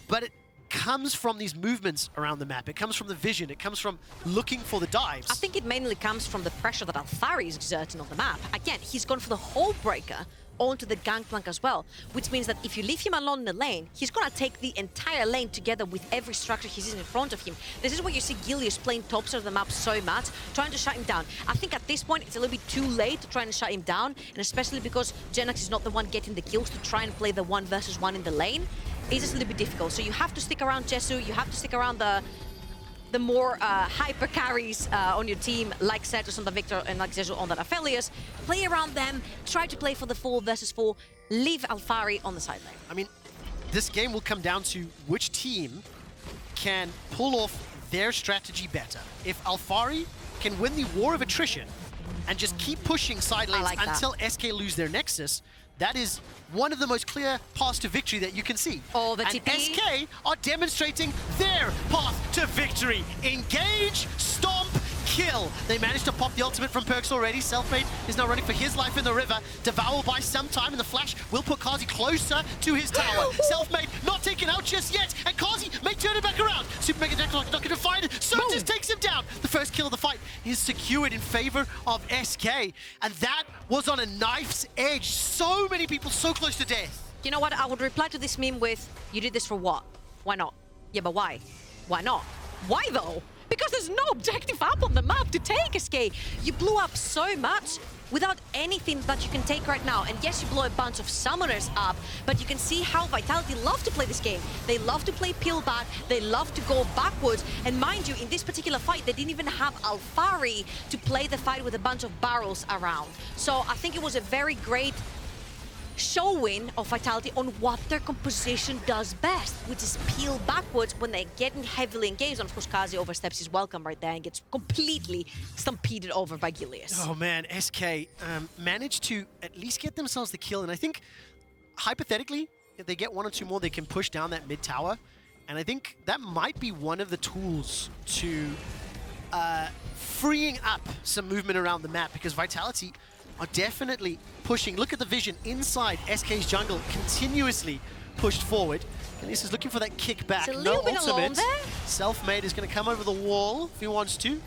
but it comes from these movements around the map. It comes from the vision. It comes from looking for the dives. I think it mainly comes from the pressure that Alphari is exerting on the map. Again, he's gone for the whole breaker onto the Gangplank as well, which means that if you leave him alone in the lane, he's gonna take the entire lane together with every structure he sees in front of him. This is where you see Gilius playing top side of the map so much, trying to shut him down. I think at this point it's a little bit too late to try and shut him down, and especially because Jenax is not the one getting the kills to try and play the 1 versus 1 in the lane. It's just a little bit difficult. So you have to stick around Jezu, you have to stick around the more hyper carries on your team, like Sertuss on the Viktor and like Jezu on the Aphelios. Play around them, try to play for the 4 versus 4, leave Alphari on the side lane. I mean, this game will come down to which team can pull off their strategy better. If Alphari can win the war of attrition and just keep pushing side lanes until SK lose their Nexus, that is one of the most clear paths to victory that you can see. Oh, the and TP. SK are demonstrating their path to victory. Engage, stomp, kill. They managed to pop the ultimate from Perkz already. Selfmade is now running for his life in the river. Devour will buy some time, and the flash will put Carzzy closer to his tower. Selfmade not taken out just yet, and Carzzy may turn it back around. Super Mega Deck not going to find it. Sertuss takes him down. The first kill of the fight is secured in favor of SK, and that was on a knife's edge. So many people so close to death. You know what? I would reply to this meme with, you did this for what? Why not? Yeah, but why? Why not? Why though? Because there's no objective up on the map to take, SK. You blew up so much without anything that you can take right now. And yes, you blow a bunch of summoners up, but you can see how Vitality love to play this game. They love to play peel back, they love to go backwards. And mind you, in this particular fight, they didn't even have Alphari to play the fight with a bunch of barrels around. So I think it was a very great showing of Vitality on what their composition does best, which is peel backwards when they're getting heavily engaged. And of course, Carzzy oversteps his welcome right there and gets completely stampeded over by Gilius. Oh man, SK managed to at least get themselves the kill. And I think, hypothetically, if they get 1 or 2 more, they can push down that mid tower. And I think that might be one of the tools to freeing up some movement around the map, because Vitality are definitely pushing. Look at the vision inside SK's jungle, continuously pushed forward. Gilius is looking for that kickback. It's a little bit alone there. Selfmade is going to come over the wall if he wants to.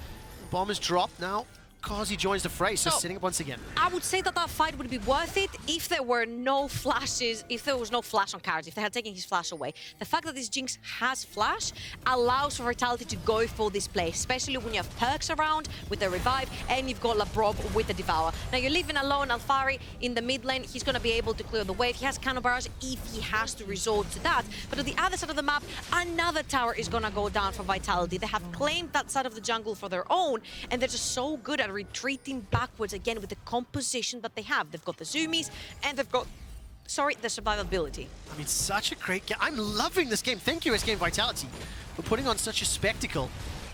Bomb is dropped now. Carzzy joins the fray, so sitting up once again. I would say that that fight would be worth it if there were no flashes, if there was no flash on Carzzy, if they had taken his flash away. The fact that this Jinx has flash allows for Vitality to go for this play, especially when you have Perkz around with the revive and you've got Labrov with the Devour. Now you're leaving alone Alphari in the mid lane. He's going to be able to clear the wave. He has cannon barrage if he has to resort to that. But on the other side of the map, another tower is going to go down for Vitality. They have claimed that side of the jungle for their own, and they're just so good at retreating backwards again with the composition that they have. They've got the zoomies and they've got, the survivability. I mean, such a great game. I'm loving this game. Thank you, SK and Vitality, for putting on such a spectacle.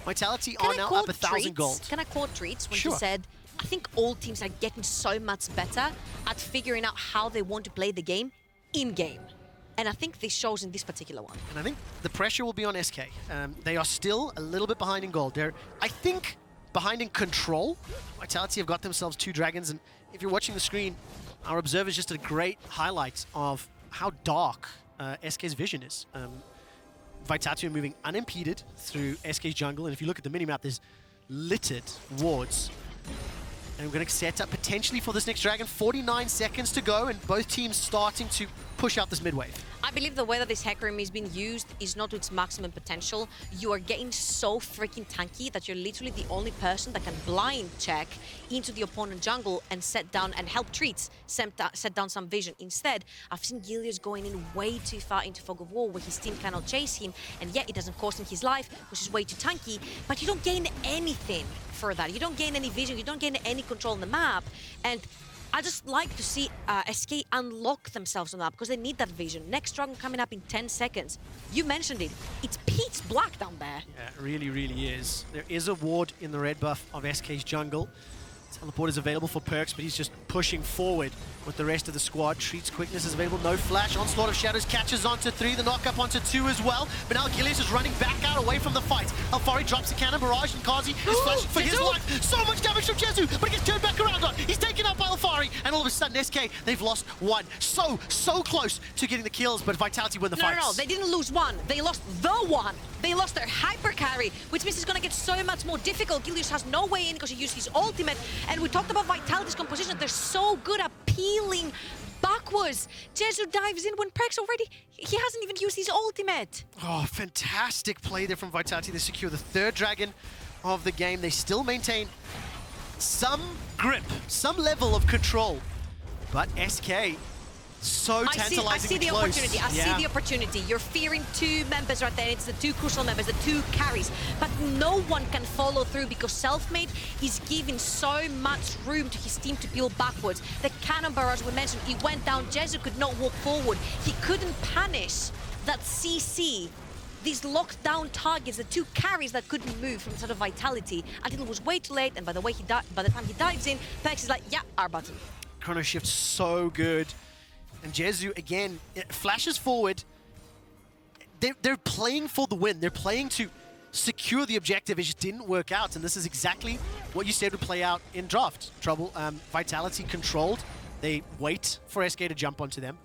Vitality are now up 1,000 gold. Can I quote Treatz when Sure. he said, I think all teams are getting so much better at figuring out how they want to play the game in-game. And I think this shows in this particular one. And I think the pressure will be on SK. They are still a little bit behind in gold. They're, I think, behind in control. Vitality have got themselves 2 dragons, and if you're watching the screen, our observers just did a great highlight of how dark SK's vision is. Vitality are moving unimpeded through SK's jungle, and if you look at the minimap, there's littered wards. And we're going to set up potentially for this next dragon. 49 seconds to go, and both teams starting to push out this mid wave. I believe the way that this Hecarim is being used is not to its maximum potential. You are getting so freaking tanky that you're literally the only person that can blind check into the opponent jungle and set down and help Treatz set down some vision. Instead, I've seen Gilius going in way too far into Fog of War where his team cannot chase him, and yet it doesn't cost him his life, which is way too tanky, but you don't gain anything for that. You don't gain any vision, you don't gain any control on the map, and I just like to see SK unlock themselves on that because they need that vision. Next dragon coming up in 10 seconds. You mentioned it. It's pitch black down there. Yeah, it really, really is. There is a ward in the red buff of SK's jungle. Teleport is available for Perkz, but he's just pushing forward with the rest of the squad. Treat's quickness is available, no flash. Onslaught of Shadows catches onto 3, the knock up onto 2 as well. But now Gilius is running back out away from the fight. Alphari drops a cannon barrage and Carzzy is flashing for his life. So much damage from Jezu, but he gets turned back around on. He's taken out by Alphari, and all of a sudden SK, they've lost 1. So close to getting the kills, but Vitality win the fight. No, they didn't lose 1. They lost the 1. They lost their hyper carry, which means it's going to get so much more difficult. Gilius has no way in because he used his ultimate, and we talked about Vitality's composition. They're so good at peeling backwards. Jezu dives in when Perkz already, he hasn't even used his ultimate. Oh, fantastic play there from Vitality. They secure the 3rd dragon of the game. They still maintain some grip, some level of control, but SK so tantalizingly I see the close. opportunity. I see the opportunity. You're fearing 2 members right there. It's the 2 crucial members, the 2 carries. But no one can follow through because Selfmade is giving so much room to his team to peel backwards. The cannon barrage we mentioned, it went down. Jezu could not walk forward. He couldn't punish that CC. These locked down targets, the 2 carries that couldn't move from the sort of Vitality until it was way too late. And by the way, by the time he dives in, Perkz is like, yeah, our button. Chrono Shift so good. And Jezu, again, flashes forward. They're playing for the win. They're playing to secure the objective. It just didn't work out. And this is exactly what you said would play out in draft. Vitality controlled. They wait for SK to jump onto them.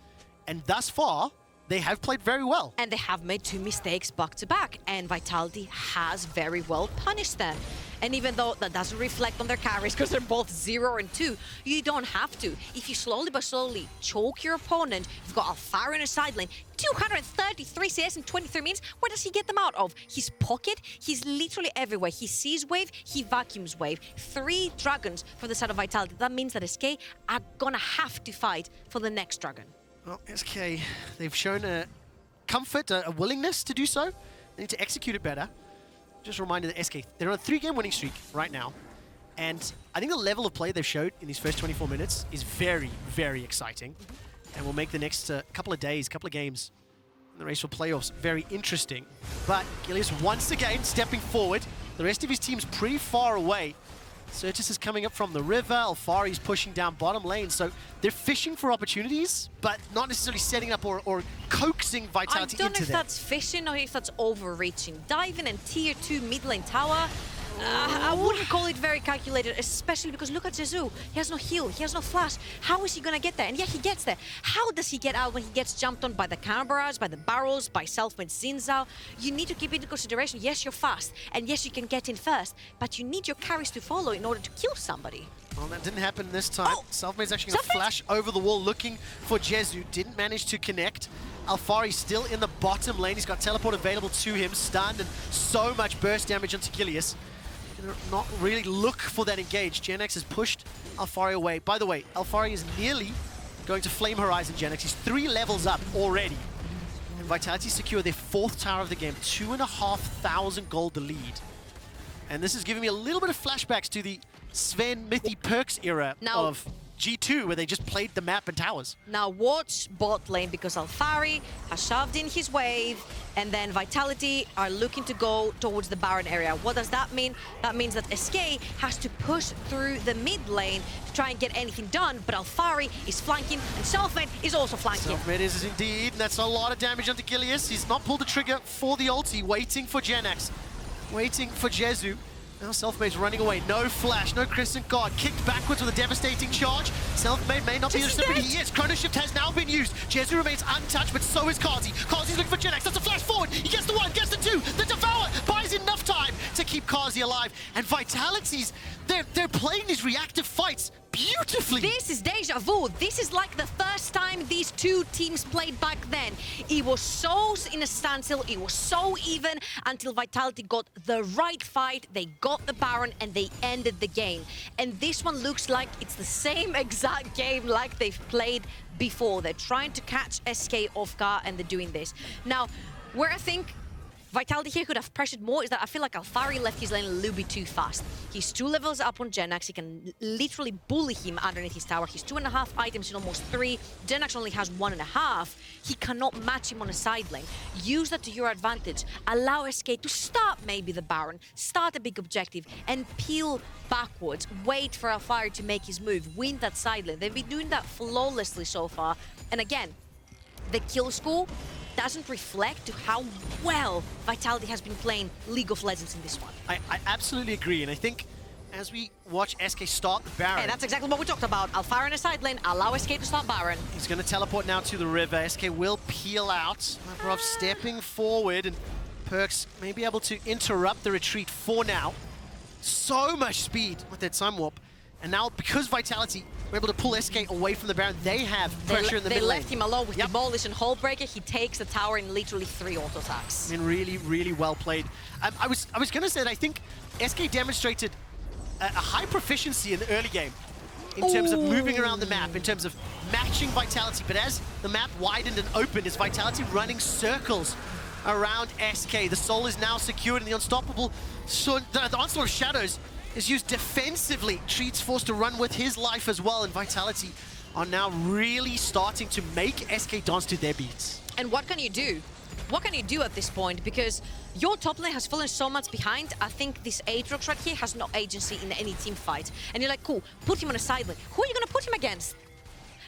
And thus far, they have played very well. And they have made 2 mistakes back-to-back. And Vitality has very well punished them. And even though that doesn't reflect on their carries because they're both 0 and 2, you don't have to. If you slowly but slowly choke your opponent, you've got Alphari in a side lane, 233 CS in 23 minutes, where does he get them out of? His pocket? He's literally everywhere. He sees wave, he vacuums wave. 3 dragons for the side of Vitality. That means that SK are gonna have to fight for the next dragon. Well, SK, they've shown a comfort, a willingness to do so. They need to execute it better. Just a reminder that SK, they're on a 3-game winning streak right now. And I think the level of play they've showed in these first 24 minutes is very, very exciting. And will make the next couple of days, couple of games in the race for playoffs very interesting. But Gilius once again stepping forward. The rest of his team's pretty far away. Sertuss is coming up from the river. Alphari's pushing down bottom lane. So they're fishing for opportunities, but not necessarily setting up or coaxing Vitality into them. I don't know if that's fishing or if that's overreaching. Diving and tier 2 mid lane tower, I wouldn't call it very calculated, especially because look at Jezu. He has no heal, he has no flash. How is he gonna get there? And yeah, he gets there. How does he get out when he gets jumped on by the cannon barrage, by the barrels, by Selfmade Zhao? You need to keep into consideration, yes, you're fast, and yes, you can get in first, but you need your carries to follow in order to kill somebody. Well, that didn't happen this time. Selfmade's actually going to flash over the wall looking for Jezu. Didn't manage to connect. Alphari still in the bottom lane. He's got teleport available to him, stunned, and so much burst damage onto Gilius. Not really look for that engage. Jenax has pushed Alphari away. By the way, Alphari is nearly going to Flame Horizon Jenax. He's 3 levels up already. And Vitality secure their 4th tower of the game. 2,500 gold to lead. And this is giving me a little bit of flashbacks to the Sven, Mythy, Perkz era of G2, where they just played the map and towers. Now watch bot lane, because Alphari has shoved in his wave, and then Vitality are looking to go towards the Baron area. What does that mean? That means that SK has to push through the mid lane to try and get anything done, but Alphari is flanking, and Selfmade is also flanking. Selfmade is indeed, and that's a lot of damage onto Gilius. He's not pulled the trigger for the ulti, waiting for Jenax, waiting for Jezu. Now Selfmade's running away. No flash, no Crescent Guard. Kicked backwards with a devastating charge. Selfmade may not be the recipient. He is. Chrono Shift has now been used. Jezu remains untouched, but so is Carzzy. Carzzy's looking for Jenax. That's a flash forward. He gets the 1, gets the 2. The Devour buys enough time to keep Carzzy alive. And Vitality's, they're playing these reactive fights beautifully. This is deja vu. This is like the first time these two teams played back then. It was so in a standstill, it was so even until Vitality got the right fight, they got the Baron, and they ended the game. And this one looks like it's the same exact game like they've played before. They're trying to catch SK off guard, and they're doing this. Now, where I think Vitality here could have pressured more is that I feel like Alphari left his lane a little bit too fast. He's 2 levels up on Jenax. He can literally bully him underneath his tower. He's 2.5 items in almost 3. Jenax only has 1.5. He cannot match him on a side lane. Use that to your advantage. Allow SK to start maybe the Baron, start a big objective, and peel backwards. Wait for Alphari to make his move. Win that side lane. They've been doing that flawlessly so far. And again, the kill score doesn't reflect to how well Vitality has been playing League of Legends in this one. I absolutely agree, and I think as we watch SK start the Baron... Yeah, that's exactly what we talked about. Alphari in a side lane, allow SK to start Baron. He's going to teleport now to the river. SK will peel out. Labrov stepping forward, and Perkz may be able to interrupt the retreat for now. So much speed with that Time Warp. And now, because Vitality were able to pull SK away from the Baron, they have pressure in the middle lane. They left him alone with Demolish and Hullbreaker. He takes the tower in literally 3 auto attacks. I mean, really, really well played. I was going to say that I think SK demonstrated a high proficiency in the early game in terms of moving around the map, in terms of matching Vitality. But as the map widened and opened, is Vitality running circles around SK. The Soul is now secured in the Unstoppable. So the Onslaught of Shadows is used defensively. Treatz forced to run with his life as well, and Vitality are now really starting to make SK dance to their beats. And what can you do? What can you do at this point? Because your top lane has fallen so much behind. I think this Aatrox right here has no agency in any team fight. And you're like, cool, put him on a side lane. Who are you gonna put him against?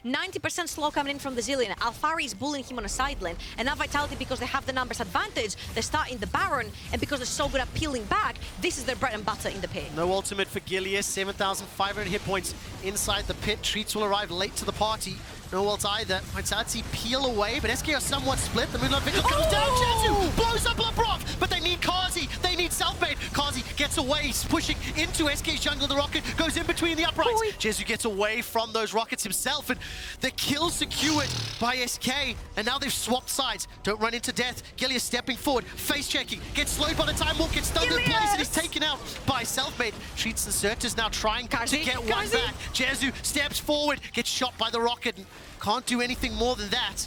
90% slow coming in from the Zilean. Alphari is bullying him on a side lane. And now Vitality, because they have the numbers advantage, they're starting the Baron, and because they're so good at peeling back, this is their bread and butter in the pit. No ultimate for Gilius, 7,500 hit points inside the pit. Treatz will arrive late to the party. No ult either. Vitality peel away, but SK are somewhat split. The Moonlight Vigil comes down. Jezu blows up Labrov, but they need Carzzy. They need Selfmade. Carzzy gets away. He's pushing into SK's jungle. The rocket goes in between the uprights. Jezu gets away from those rockets himself, and the kill secured by SK. And now they've swapped sides. Don't run into death. Gilius stepping forward, face checking, gets slowed by the Time Walk, gets stunned in place, and he's taken out by Selfmade. Treats the Sertuss now trying to get one back. Jezu steps forward, gets shot by the rocket, and can't do anything more than that.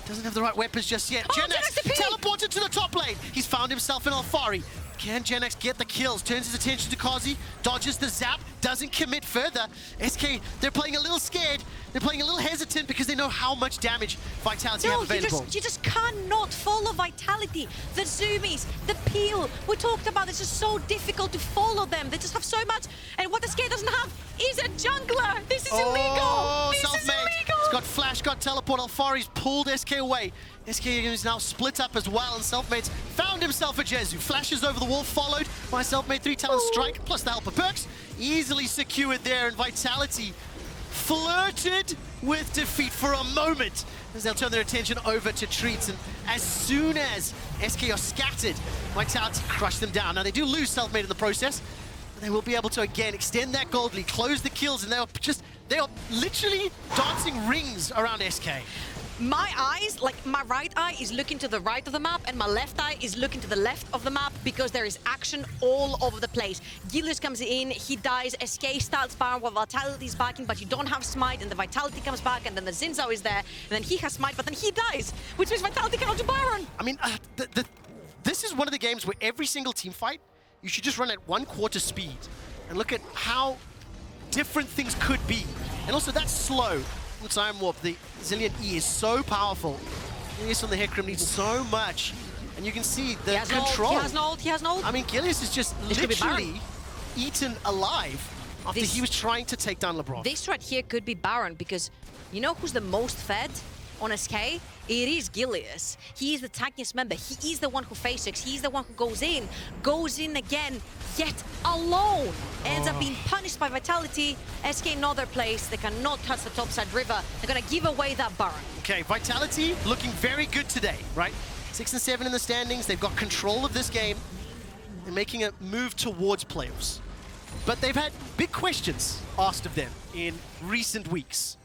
Doesn't have the right weapons just yet. Jenax teleported to the top lane. He's found himself in Alphari. Can Jenax get the kills? Turns his attention to Carzzy, dodges the zap, doesn't commit further. SK, they're playing a little scared. They're playing a little hesitant because they know how much damage Vitality have available. You just cannot follow Vitality. The zoomies, the peel. We talked about this. It's so difficult to follow them. They just have so much. And what SK doesn't have is a jungler. This is illegal. This is illegal. He's got flash, got teleport. Alphari's pulled SK away. SK is now split up as well, and Selfmade's found himself a Jezu. Flashes over the wall, followed by Selfmade. 3 talent strike, plus the help of Perkz. Easily secured there, and Vitality flirted with defeat for a moment as they'll turn their attention over to Treatz. And as soon as SK are scattered, Vitality crush them down. Now they do lose Selfmade in the process, but they will be able to again extend that gold lead, close the kills, and they are literally dancing rings around SK. My eyes, like my right eye is looking to the right of the map and my left eye is looking to the left of the map because there is action all over the place. Gilius comes in, he dies, SK starts Baron while Vitality is backing, but you don't have Smite, and the Vitality comes back, and then the Zhao is there, and then he has Smite, but then he dies, which means Vitality cannot do Baron. I mean, this is one of the games where every single team fight, you should just run at 1/4 speed and look at how different things could be. And also, that's slow. Time Warp, the Zilean E is so powerful. Gilius on the Hecarim needs so much. And you can see the control. He has no ult, he has no ult. I mean, Gilius is just literally eaten alive after he was trying to take down Labrov. This right here could be Baron, because you know who's the most fed on SK? It is Gilius. He is the tankiest member. He is the one who face checks. He's the one who goes in again, yet alone. Ends up being punished by Vitality. SK know their place. They cannot touch the topside river. They're gonna give away that Baron. Okay, Vitality looking very good today, right? 6 and 7 in the standings. They've got control of this game. They're making a move towards playoffs. But they've had big questions asked of them in recent weeks.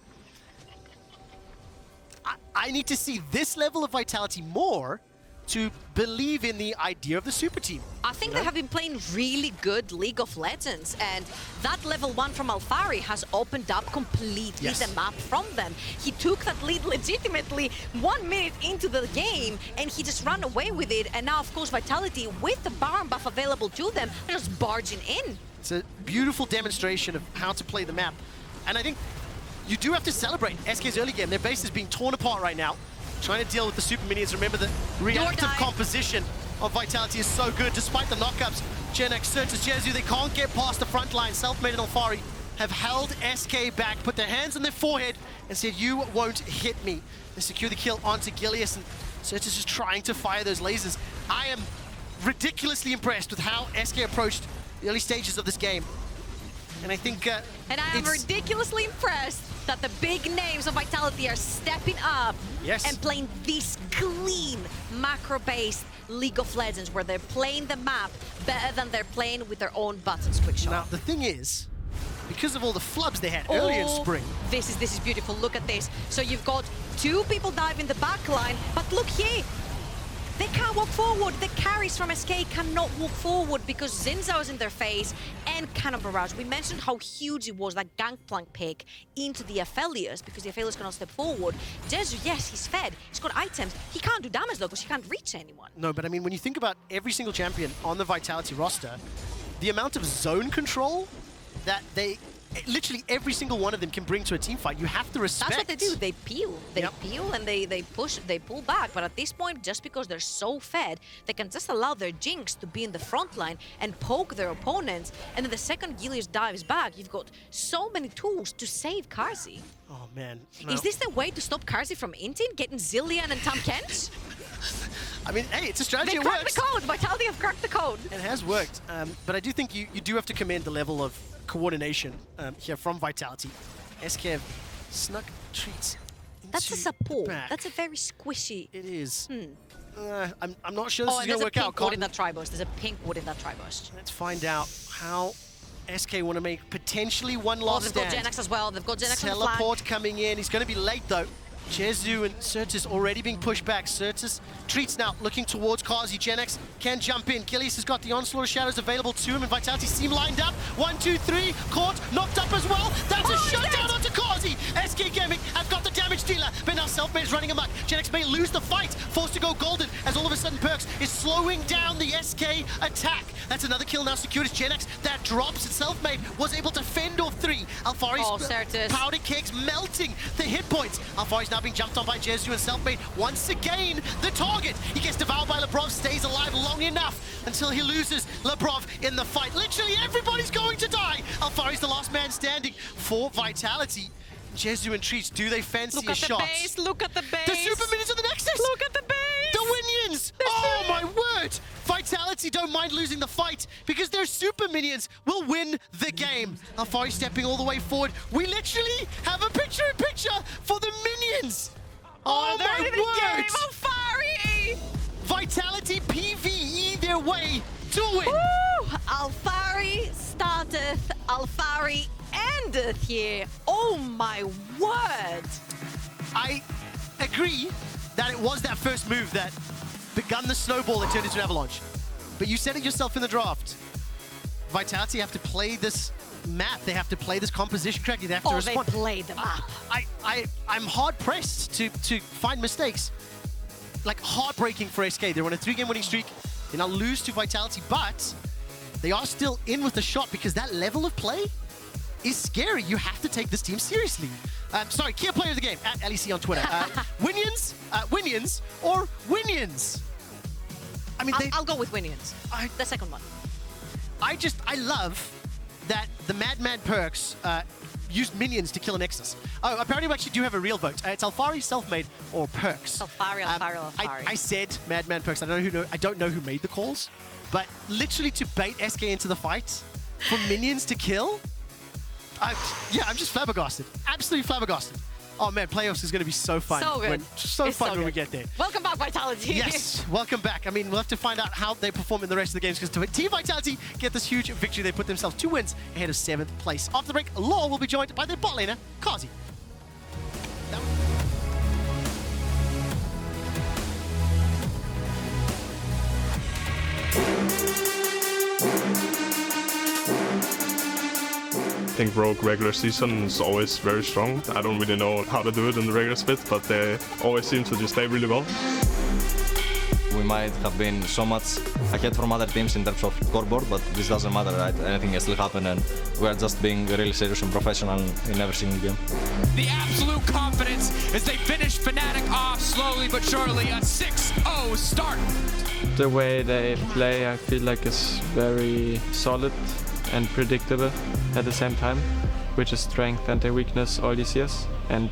I need to see this level of vitality more to believe in the idea of the super team. I think they have been playing really good League of Legends, and that level 1 from Alphari has opened up completely the map from them. He took that lead legitimately 1 minute into the game, and he just ran away with it. And now, of course, Vitality, with the Baron buff available to them, are just barging in. It's a beautiful demonstration of how to play the map. And I think you do have to celebrate SK's early game. Their base is being torn apart right now, trying to deal with the super minions. Remember, the reactive composition of Vitality is so good, despite the knockups. Jenax, Sertuss, Jezu, they can't get past the front line. Selfmade and Alphari have held SK back, put their hands on their forehead, and said, you won't hit me. They secure the kill onto Gilius, and Sertuss is trying to fire those lasers. I am ridiculously impressed with how SK approached the early stages of this game. And I think and I am ridiculously impressed that the big names of Vitality are stepping up and playing this clean macro-based League of Legends, where they're playing the map better than they're playing with their own buttons. Quickshot. Now the thing is, because of all the flubs they had earlier in spring. This is beautiful. Look at this. So you've got 2 people diving the back line, but look here. They can't walk forward. The carries from SK cannot walk forward because Zhao is in their face and Cannon Barrage. We mentioned how huge it was, that Gangplank pick into the Aphelios, because the Aphelios cannot step forward. Jezu, yes, he's fed. He's got items. He can't do damage though because he can't reach anyone. No, but I mean, when you think about every single champion on the Vitality roster, the amount of zone control that they... literally every single one of them can bring to a team fight. You have to respect. That's what they do. They peel. They peel and they push, they pull back. But at this point, just because they're so fed, they can just allow their Jinx to be in the front line and poke their opponents. And then the second Gilius dives back, you've got so many tools to save Carzzy. Oh, man. No. Is this the way to stop Carzzy from inting? Getting Zilean and Tahm Kench? I mean, hey, it's a strategy. They cracked the code. Vitality have cracked the code. It has worked. But I do think you do have to commend the level of coordination here from Vitality. SK have snuck Treatz. That's a support. That's a very squishy. It is. I'm not sure this is going to work out. There's a pink ward in that Triburst. There's a pink ward in that Triburst. Let's find out how SK want to make potentially one last stand. They've got Jenax as well. They've got Jenax on the flank. Teleport coming in. He's going to be late though. Jezu and Sertuss already being pushed back. Sertuss, Treatz now looking towards Carzzy. Jenax can jump in. Gilius has got the Onslaught of Shadows available to him, and Vitality seem lined up. 1, 2, 3, caught, knocked up as well. That's a shutdown onto Carzzy. SK Gaming have got the damage dealer, but now Selfmade is running amok. Jenax may lose the fight, forced to go golden, as all of a sudden Perkz is slowing down the SK attack. That's another kill now secured as Jenax. That drops, and Selfmade was able to fend off 3. Alphari's powder cakes melting the hit points. Alphari's now being jumped on by Jezu, and Selfmade once again the target. He gets devoured by Labrov, stays alive long enough until he loses Labrov in the fight. Literally everybody's going to die. Alphari's the last man standing for Vitality. Jezu and Treatz, do they fancy a shot? Look at the base. The super minions of the Nexus. Look at the base. The Winions. Oh my word. Vitality don't mind losing the fight because their super minions will win the game. Alphari stepping all the way forward. We literally have a picture-in-picture for the minions. Oh my word. Alphari. Vitality PvE their way to win. Woo! Alphari starteth, Alphari endeth here. Oh my word. I agree that it was that first move that begun the snowball that turned into an avalanche. But you said it yourself in the draft. Vitality have to play this map. They have to play this composition correctly. They have to respond. They played the map. I'm hard pressed to find mistakes. Like heartbreaking for SK. They're on a 3-game winning streak. They now lose to Vitality, but they are still in with the shot because that level of play is scary. You have to take this team seriously. Sorry, key player of the game, at LEC on Twitter. Winions, Winions, or Winions? I mean, I'll go with Winions. The second one. I love that the Madman Perkz used minions to kill a Nexus. Oh, apparently we actually do have a real vote. It's Alphari, Selfmade, or Perkz. Alphari. I said Madman Perkz. I don't know who made the calls, but literally to bait SK into the fight for minions to kill. I'm just flabbergasted. Absolutely flabbergasted. Oh man, playoffs is going to be so fun. So good. So fun when we get there. Welcome back, Vitality. Yes, welcome back. I mean, we'll have to find out how they perform in the rest of the games because Team Vitality get this huge victory. They put themselves 2 wins ahead of 7th place. After the break, Laure will be joined by their bot laner, Carzzy. think Rogue regular season is always very strong. I don't really know how to do it in the regular split, but they always seem to just play really well. We might have been so much ahead from other teams in terms of scoreboard, but this doesn't matter, right? Anything can still happen, and we are just being really serious and professional in every single game. The absolute confidence as they finish Fnatic off slowly but surely, a 6-0 start. The way they play, I feel like is very solid and predictable at the same time, which is strength and their weakness all these years. And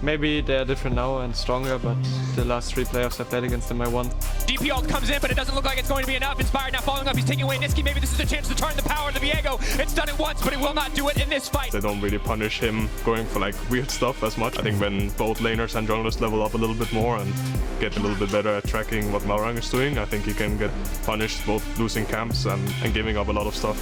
maybe they're different now and stronger, but the last 3 playoffs I played against them, I won. DP ult comes in, but it doesn't look like it's going to be enough. Inspired now following up, he's taking away Niski. Maybe this is a chance to turn the power of the Viego. It's done it once, but it will not do it in this fight. They don't really punish him going for like weird stuff as much. I think when both laners and junglers level up a little bit more and get a little bit better at tracking what Malrang is doing, I think he can get punished both losing camps and giving up a lot of stuff.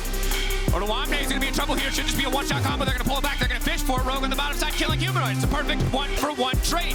Oruamne is going to be in trouble here. Should just be a one-shot combo. They're going to pull it back. They're going to fish for it. Rogue on the bottom side, killing Humanoid. It's a perfect 1-for-1 trade.